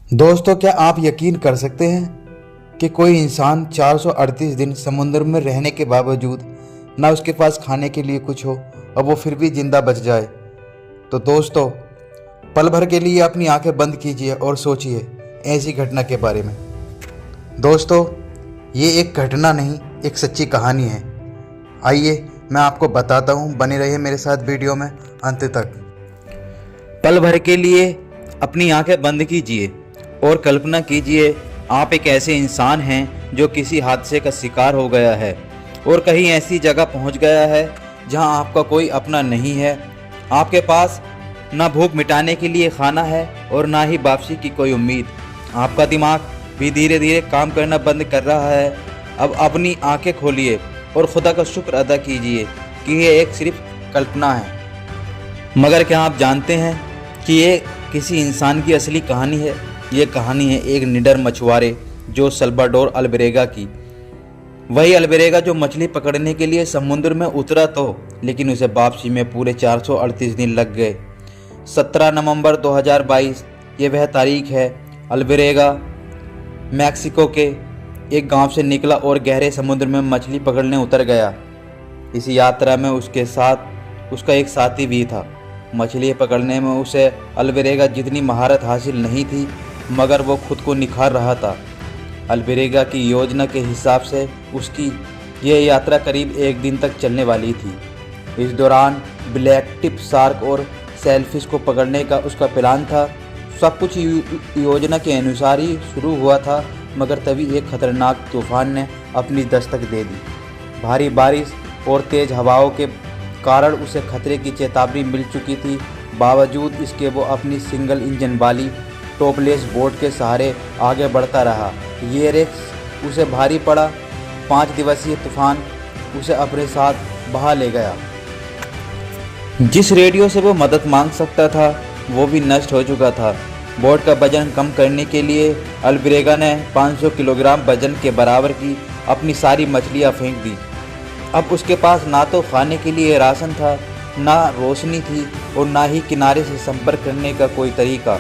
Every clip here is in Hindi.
दोस्तों, क्या आप यकीन कर सकते हैं कि कोई इंसान 438 दिन समुद्र में रहने के बावजूद ना उसके पास खाने के लिए कुछ हो और वो फिर भी जिंदा बच जाए। तो दोस्तों, पल भर के लिए अपनी आंखें बंद कीजिए और सोचिए ऐसी घटना के बारे में। दोस्तों, ये एक घटना नहीं, एक सच्ची कहानी है। आइए मैं आपको बताता हूँ, बने रहिए मेरे साथ वीडियो में अंत तक। पल भर के लिए अपनी आंखें बंद कीजिए और कल्पना कीजिए आप एक ऐसे इंसान हैं जो किसी हादसे का शिकार हो गया है और कहीं ऐसी जगह पहुंच गया है जहां आपका कोई अपना नहीं है। आपके पास ना भूख मिटाने के लिए खाना है और ना ही वापसी की कोई उम्मीद। आपका दिमाग भी धीरे धीरे काम करना बंद कर रहा है। अब अपनी आंखें खोलिए और खुदा का शुक्र अदा कीजिए कि ये एक सिर्फ कल्पना है। मगर क्या आप जानते हैं कि ये किसी इंसान की असली कहानी है? ये कहानी है एक निडर मछुआरे जो सल्वाडोर अल्बरेगा की। वही अल्बरेगा जो मछली पकड़ने के लिए समुद्र में उतरा तो, लेकिन उसे वापसी में पूरे 438 दिन लग गए। 17 नवंबर 2022 ये वह तारीख है। अल्बरेगा मैक्सिको के एक गांव से निकला और गहरे समुद्र में मछली पकड़ने उतर गया। इस यात्रा में उसके साथ उसका एक साथी भी था। मछली पकड़ने में उसे अल्बरेगा जितनी महारत हासिल नहीं थी, मगर वो खुद को निखार रहा था। अल्बरेगा की योजना के हिसाब से उसकी यह यात्रा करीब एक दिन तक चलने वाली थी। इस दौरान ब्लैक टिप शार्क और सेलफिश को पकड़ने का उसका प्लान था। सब कुछ योजना के अनुसार ही शुरू हुआ था, मगर तभी एक खतरनाक तूफान ने अपनी दस्तक दे दी। भारी बारिश और तेज हवाओं के कारण उसे खतरे की चेतावनी मिल चुकी थी। बावजूद इसके वो अपनी सिंगल इंजन वाली टॉपलेस बोट के सहारे आगे बढ़ता रहा। ये रिस्क उसे भारी पड़ा। 5 दिवसीय तूफान उसे अपने साथ बहा ले गया। जिस रेडियो से वो मदद मांग सकता था वो भी नष्ट हो चुका था। बोट का वजन कम करने के लिए अल्बरेगा ने 500 किलोग्राम वजन के बराबर की अपनी सारी मछलियाँ फेंक दी। अब उसके पास ना तो खाने के लिए राशन था, ना रोशनी थी और ना ही किनारे से संपर्क करने का कोई तरीका।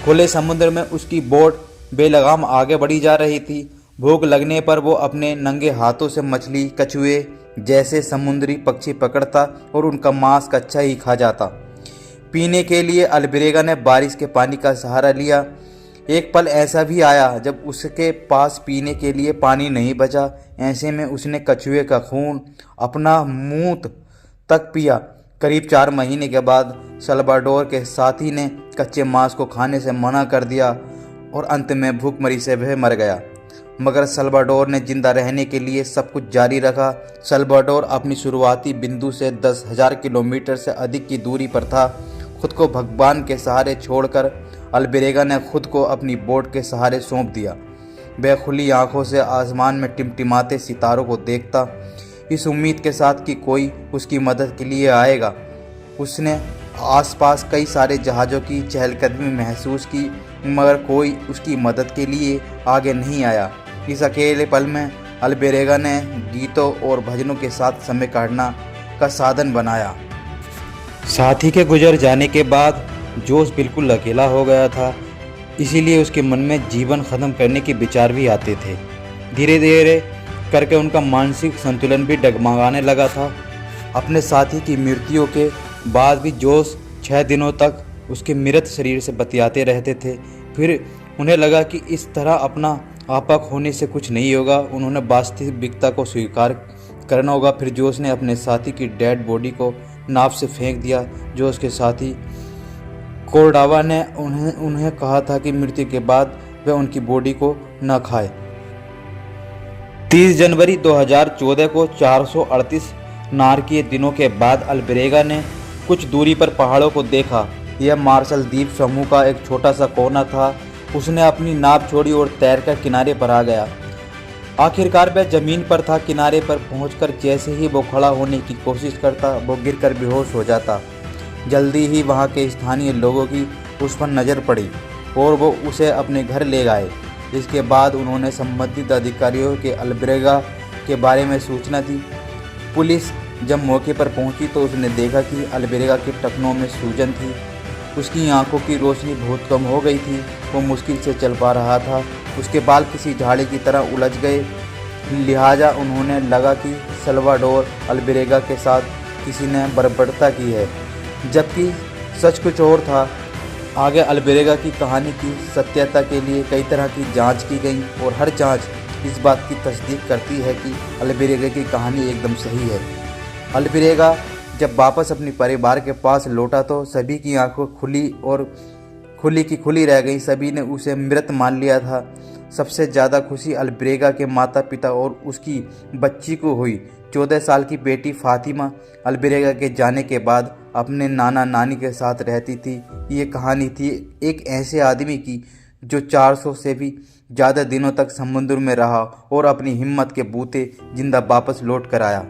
खुले समुद्र में उसकी बोट बेलगाम आगे बढ़ी जा रही थी। भूख लगने पर वो अपने नंगे हाथों से मछली, कछुए जैसे समुद्री पक्षी पकड़ता और उनका मांस कच्चा ही खा जाता। पीने के लिए अल्बरेगा ने बारिश के पानी का सहारा लिया। एक पल ऐसा भी आया जब उसके पास पीने के लिए पानी नहीं बचा। ऐसे में उसने कछुए का खून, अपना मूत तक पिया। करीब 4 महीने के बाद सल्वाडोर के साथी ने कच्चे मांस को खाने से मना कर दिया और अंत में भूखमरी से वह मर गया। मगर सल्वाडोर ने जिंदा रहने के लिए सब कुछ जारी रखा। सल्वाडोर अपनी शुरुआती बिंदु से 10,000 किलोमीटर से अधिक की दूरी पर था। खुद को भगवान के सहारे छोड़कर अल्बरेगा ने खुद को अपनी बोट के सहारे सौंप दिया। वह खुली आंखों से आसमान में टिमटिमाते सितारों को देखता, इस उम्मीद के साथ कि कोई उसकी मदद के लिए आएगा। उसने आसपास कई सारे जहाज़ों की चहलकदमी महसूस की, मगर कोई उसकी मदद के लिए आगे नहीं आया। इस अकेले पल में अल्बरेगा ने गीतों और भजनों के साथ समय काटना का साधन बनाया। साथी के गुजर जाने के बाद जोश बिल्कुल अकेला हो गया था, इसीलिए उसके मन में जीवन ख़त्म करने के विचार भी आते थे। धीरे धीरे करके उनका मानसिक संतुलन भी डगमगाने लगा था। अपने साथी की मृत्यु के बाद भी जोश 6 दिनों तक उसके मृत शरीर से बतियाते रहते थे। फिर उन्हें लगा कि इस तरह अपना आपा खोने से कुछ नहीं होगा। उन्होंने वास्तविकता को स्वीकार करना होगा। फिर जोश ने अपने साथी की डेड बॉडी को नाव से फेंक दिया। जो उसके साथी कोरडावा ने उन्हें कहा था कि मृत्यु के बाद वह उनकी बॉडी को न खाए। 30 जनवरी 2014 को 438 नारकीय दिनों के बाद अल्बरेगा ने कुछ दूरी पर पहाड़ों को देखा। यह मार्शल द्वीप समूह का एक छोटा सा कोना था। उसने अपनी नाव छोड़ी और तैरकर किनारे पर आ गया। आखिरकार वह जमीन पर था। किनारे पर पहुंचकर जैसे ही वो खड़ा होने की कोशिश करता, वो गिरकर बेहोश हो जाता। जल्दी ही वहां के स्थानीय लोगों की उस पर नज़र पड़ी और वो उसे अपने घर ले गए। इसके बाद उन्होंने संबंधित अधिकारियों के अल्बरेगा के बारे में सूचना दी। पुलिस जब मौके पर पहुंची तो उसने देखा कि अल्बरेगा के टखनों में सूजन थी। उसकी आंखों की रोशनी बहुत कम हो गई थी। वो मुश्किल से चल पा रहा था। उसके बाल किसी झाड़ी की तरह उलझ गए। लिहाजा उन्होंने लगा कि सल्वाडोर अल्बेरेगा के साथ किसी ने बर्बरता की है, जबकि सच कुछ और था। आगे अल्बेरेगा की कहानी की सत्यता के लिए कई तरह की जांच की गई और हर जांच इस बात की तस्दीक करती है कि अल्बेरेगा की कहानी एकदम सही है। अल्बेरेगा जब वापस अपने परिवार के पास लौटा तो सभी की आंखें खुली रह गई। सभी ने उसे मृत मान लिया था। सबसे ज़्यादा खुशी अल्बेरेगा के माता पिता और उसकी बच्ची को हुई। 14 साल की बेटी फातिमा अल्बेरेगा के जाने के बाद अपने नाना नानी के साथ रहती थी। ये कहानी थी एक ऐसे आदमी की जो 400 से भी ज़्यादा दिनों तक समुद्र में रहा और अपनी हिम्मत के बूते जिंदा वापस लौट कर आया।